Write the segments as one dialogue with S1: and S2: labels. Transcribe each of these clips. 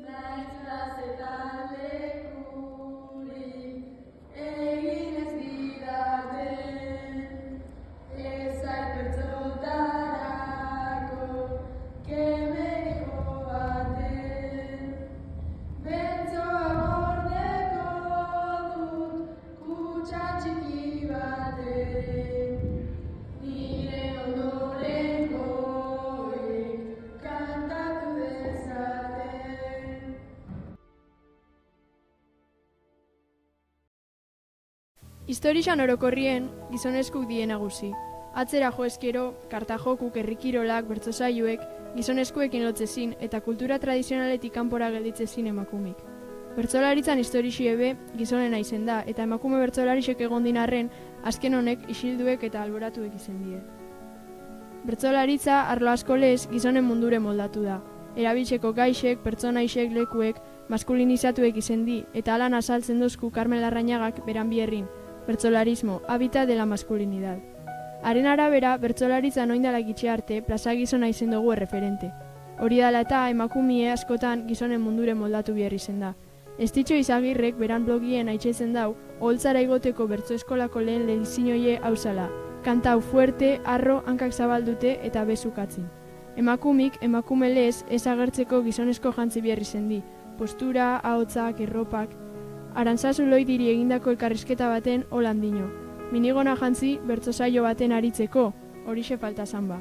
S1: Naiz plazetan lekurik egin ez didaten, ezak bertzotarako kemeniko baten. Bertzoa gordeko dut kutxa txiki baten, nire ondorengoek kantatu dezaten.
S2: Historian orokorrien gizoneskuk die nagusi. Atzera jo ezkero, kartajokuk, herrikirolak, bertsosaioek, gizoneskuekin lotzezin eta kultura tradizionaletik kanpora gelditzezin emakumik. Bertsolaritzan historixie be gizonena izen da, eta emakume bertsolarisek egon dinarren, azken honek isilduek eta alboratuek izen die. Bertsolaritza arlo asko lez gizonen mundure moldatu da. Erabiltzeko gaixek, pertsonaixek, lekuek, maskulinizatuek izen di, eta alan azaltzen dozku Carmen Larrañagak beran bierrin, bertsolarismo, hábitat de la masculinidad. Haren arabera, bertsolaritza noindalak itxe arte, plaza gizona izen dugu erreferente. Hori dela eta emakumie askotan gizonen mundure moldatu bihar izen da. Estitxo Izagirrek beran blogien aitsetzen dau, oholtzara igoteko bertso eskolako lehen lehizinoie hauzala. Kantau fuerte, arro, hankak zabaldute eta bezukatzin. Emakumik, emakume lez, ez agertzeko gizonezko jantzi bihar izen di. Postura, ahotsak, erropak. Arantzazu Loidiri egindako elkarrizketa baten holandino. Minigona jantzi bertsosaio baten aritzeko, horixe falta zanba.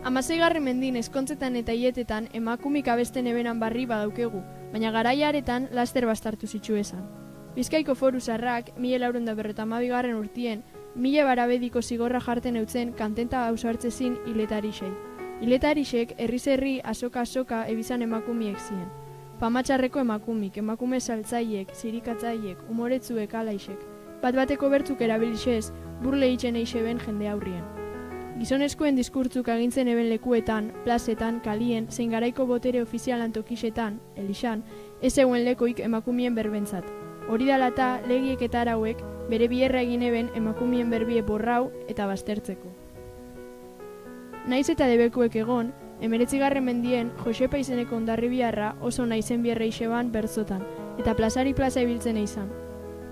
S2: 16. mendin ezkontzetan eta hietetan emakumik abesten ebenan barri badaukegu, baina garaiaretan laster bastartu zitsu esan. Bizkaiko Foru Zaharrak 1452. urtien, 1000 barabediko zigorra jarten eutzen kantenta hausartzezin hiletarixei. Hiletarixek herriz-herri asoka-asoka ebizan emakumiek zien. Pamatxarreko emakumik, emakume saltzaiek, zirikatzaiek, umoretzuek alaixek. Bat-bateko bertzuk erabilixez, burle itxen eixeben jende aurrien. Gizonezkoen diskurtzuk agintzen eben lekuetan, plazetan, kalien, zein garaiko botere ofizialan tokixetan, elixan, ez zegoen lekoik emakumien berbentzat. Hori dela eta legiek eta arauek bere bierra egin eben emakumien berbie borrau eta baztertzeko. Naiz eta debekuek egon, 19. mendien Josepa izeneko ondarribiarra oso naizen bierra iseban bertzotan, eta plazari plaza ibiltzen izan.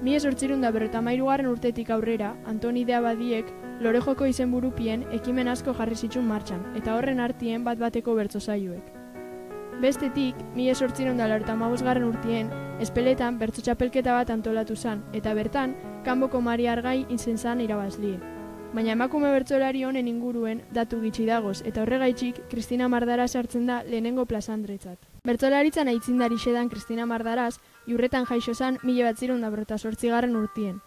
S2: 1853. urtetik aurrera, Antoni de Abadiek Lorejoko izenburupien ekimen asko jarri zituen martxan, eta horren artien bat-bateko bertsosaioek. Bestetik, 1885. urtien, Espeletan bertso txapelketa bat antolatu zan, eta bertan, Kanboko Mari Argai izen zan irabazlie. Baina emakume bertsolari honen inguruen datu gitxi dagoz, eta horregaitxik Kristina Mardaraz hartzen da lehenengo plazandretzat. Bertsolaritzan aitzindari xedan Kristina Mardaraz, Iurretan jaixo zan 1908. urtien.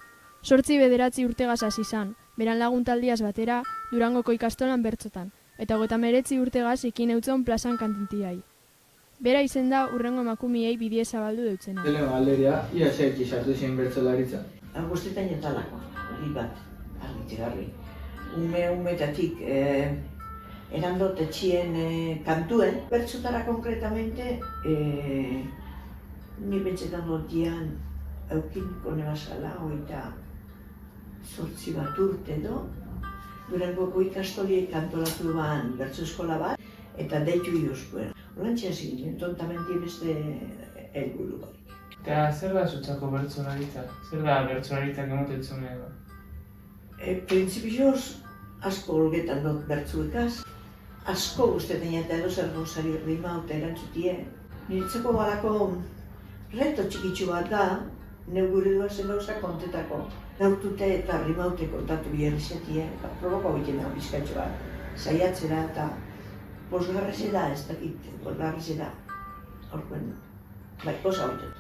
S2: 8-9 urtegaz hasi zan, beran laguntaldiaz batera, Durangoko ikastolan bertzotan, eta 39 urtegaz ikin eutzon plazan kantintiai. Bera izen da urrengo emakumiei bidie zabaldu deutzena.
S3: Lehenengo galderia, ia zeik izartu zen bertsolaritza.
S4: Guztetan jatalako, hori bat, argitzegarri. Umetatik erandot etxien kantuen, bertsotara konkretamente, ni betxetan lotian eukinko nebazala, oita 8 bat urte do, Durangoko ikastoliek antolatu ban bertso eskola bat, eta deitu iuskuen. Horantxe hasi ginen, tontamente beste helburu barik.
S5: Eta zer da zutzako bertsolaritza? Zer da bertsolaritzak emotetzen edo?
S4: Printzipioz asko olgetan dut bertzuekaz, asko guztetan eta edo zer gauzari rima eta erantzutie. Niretzeko balako reto txikitsu bat da, neugure duazen gauza kontetako. Gaurtute eta rimaute kontatu biherri zetie, eta probako egiten da bizkaitxo bat, saiatzera eta posgarreze da, ez dakit, posgarreze da, horkoen, bai, posa horretot.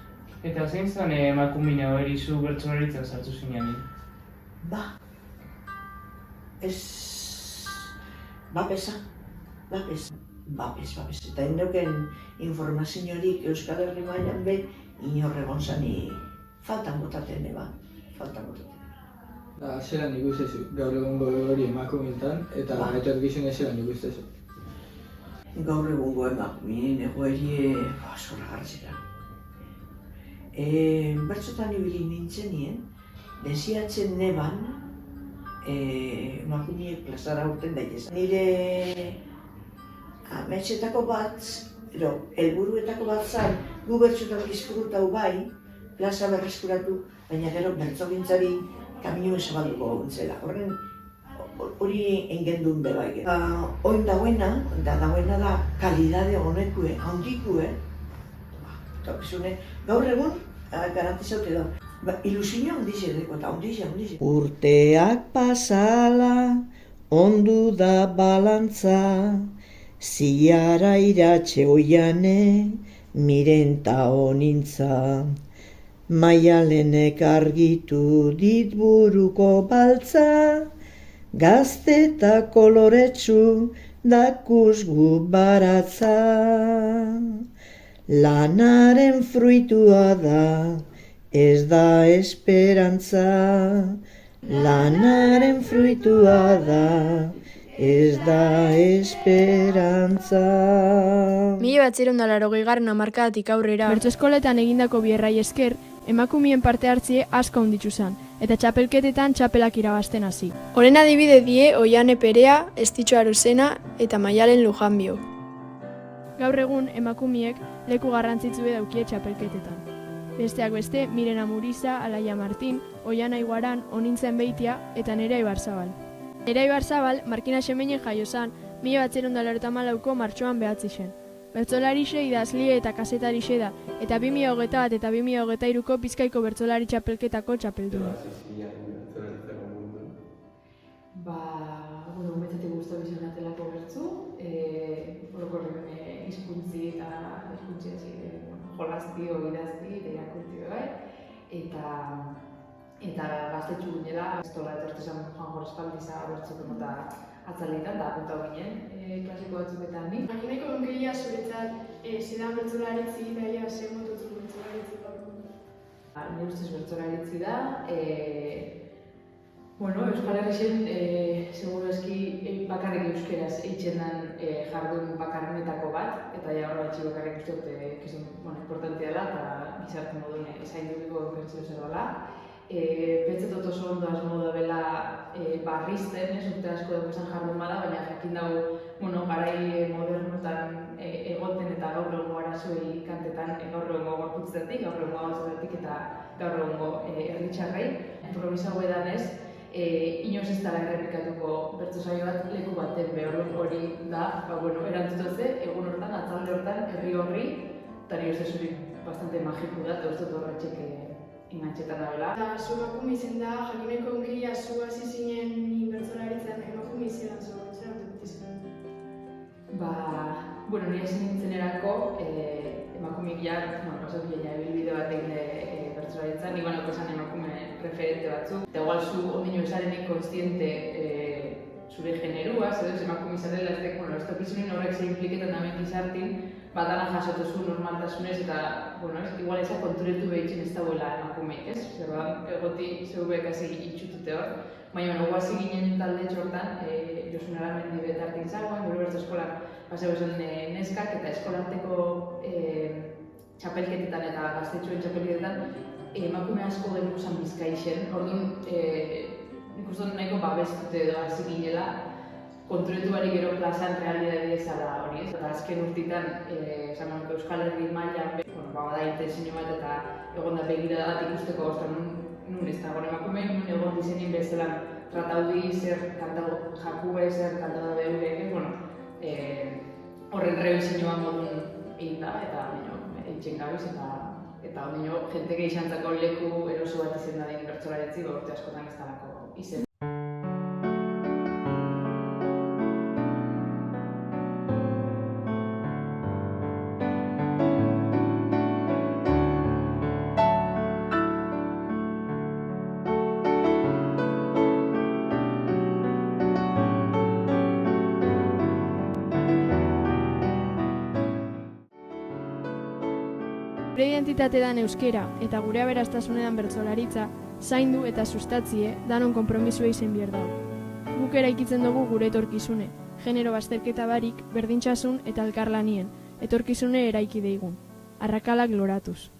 S5: Eta zein zan emakumine hori zu bertsolaritzan sartu zinean?
S4: Ba, ez, bapesa. Eta indauken informaziorik Euskal Herri mailan be, inorregon zani faltan botaten eba,
S3: Da, zelan ikustezu, gaur egungo hori emakumeetan, eta etorkizune zelan ikustezu.
S4: Gaur egungo emakumeen egoerie zorra gartzera. Bertzotan ibili nintzenien, desiatzen neban, emakumeek plazara urten daitezan. Nire ametsetako bat, helburuetako bat zen, gu bertsotan bizkurutau bai, plaza berreskuratu, baina gero bertsogintzari kaminu zabalduko gontzela. Hori engendun be bai. Oin dagoena da kalidade honekue, handikue, gaur egun garantizaute da. Ilusio handize deko eta handize. Urteak pasala, ondu da balantza, ziara iratxe oiane, mirenta honintza. Maialenek argitu dit buruko baltza, gazte eta koloretsu dakusgu baratza. Lanaren fruitua da, ez da esperantza. Lanaren fruitua da, ez da esperantza.
S2: 1980 hamarkadatik aurrera, bertso eskoletan egindako bierrai esker, emakumeen parte hartzie asko handitzu zen, eta txapelketetan txapelak irabazten hasi. Horen adibide die Oiane Perea, Estitxo Aruzena eta Maialen Lujanbio. Gaur egun emakumeek leku garrantzitsue daukie txapelketetan. Besteak beste, Miren Amuriza, Alaia Martin, Oiana Iguaran, Onintzen Beitia eta Nerea Ibarzabal. Nerea Ibarzabal, Markina Xemeinen jaio zen, 1984ko martxoan behatzi zen. Bertsolarixe, idazlie eta kazetarixe da, eta 2021 eta 2023ko Bizkaiko bertsolari txapelketako txapelduna.
S6: Betzatik guztu bizionatelako bertzu, orokorren hizkuntzi eta hizkuntzi jolazti, idazti eta irakurti bai, eta gaztetxu ginela, estola etortezan Juan Gorespaldiza bertzeko nota atzaletan, da apuntau ginen klasiko batzuketan nik.
S1: Makineko onkeria zuretzat, zedan bertzolaritzi da, zer mototzu bertzolaritzi da?
S6: Nire ustez bertzolaritzi da, Euskal Herrixen, seguru eski bakarrik euskeraz eitzen den jardun bakarrenetako bat, eta horra batxi bakarrik uste dut importantia dela eta gizarte modun ezain dubiko pentsio zer dela. Pentsetot oso ondo asmo da bela barrizten, urte asko dugu jardun bada, baina jakin dago garai modernotan egoten eta gaur egungo arazoi kantetan, gaur egungo gorputzetik, gaur egungo gauzaletik eta gaur egungo herritxarrei. Improvisago edanez, inoz ez dara errepikatuko bertso saio bat leku baten behar hori da, erantzutotze, egun hortan, atzalde hortan, herri horri, eta nire uste zuri bastante magiku da, eta uste horretxek ingantxetan dabela.
S1: Eta zu emakume izen da, jakineko onkeria zu hasi zinen bertsolaritzan emakume izenan zu, zer dut izan?
S6: Nire ezin nintzenerako emakumeik oso bilaina ebilbide bat egin bertsolaritzan, nik banako esan emakume referente batzuk. Eta igual zu ondino esarenik konstiente zure generua, zeduz emakume izatela, ez tokizunin horrek ze impliketan damen gizartin, dana jasotozu normaltasunez eta, igual ezak konturetu behitzen ez dagoela emakumeik, ez? Zerban, egoti zeubek hasi itxutute hor. Baina, guazi ginen talde txortan, Josun Aramendi betartik zagoen, gure bertso eskolan paseo esan neskak eta eskolarteko txapelketetan eta gaztetxoen txapelketetan emakume asko genuen zan Bizkaixen. Orduan, nik uste nahiko babestute edo hasi ginela, konturetu bari gero plazan realidade ezala hori ez. Eta azken urtitan, Euskal Herri mailan, bada intentzio bat eta egon da begirada bat ikusteko nun ez dagoen emakume, nun egon dizenin bezelan trataudi zer kantau jakue, zer kantau da beurek, horren rebizinioa modun egin da, eta eitzen gabiz eta ondino jente gehixantzako leku eroso bat izen da den bertsolaritzi, urte askotan ez dalako izen.
S2: Gure identitate dan euskera eta gure aberastasunean bertsolaritza, zaindu eta sustatzie danon konpromisua izen behar dago. Guk eraikitzen dugu gure etorkizune, genero bazterketa barik, berdintxasun eta elkarlanien, etorkizune eraiki deigun. Arrakalak loratuz.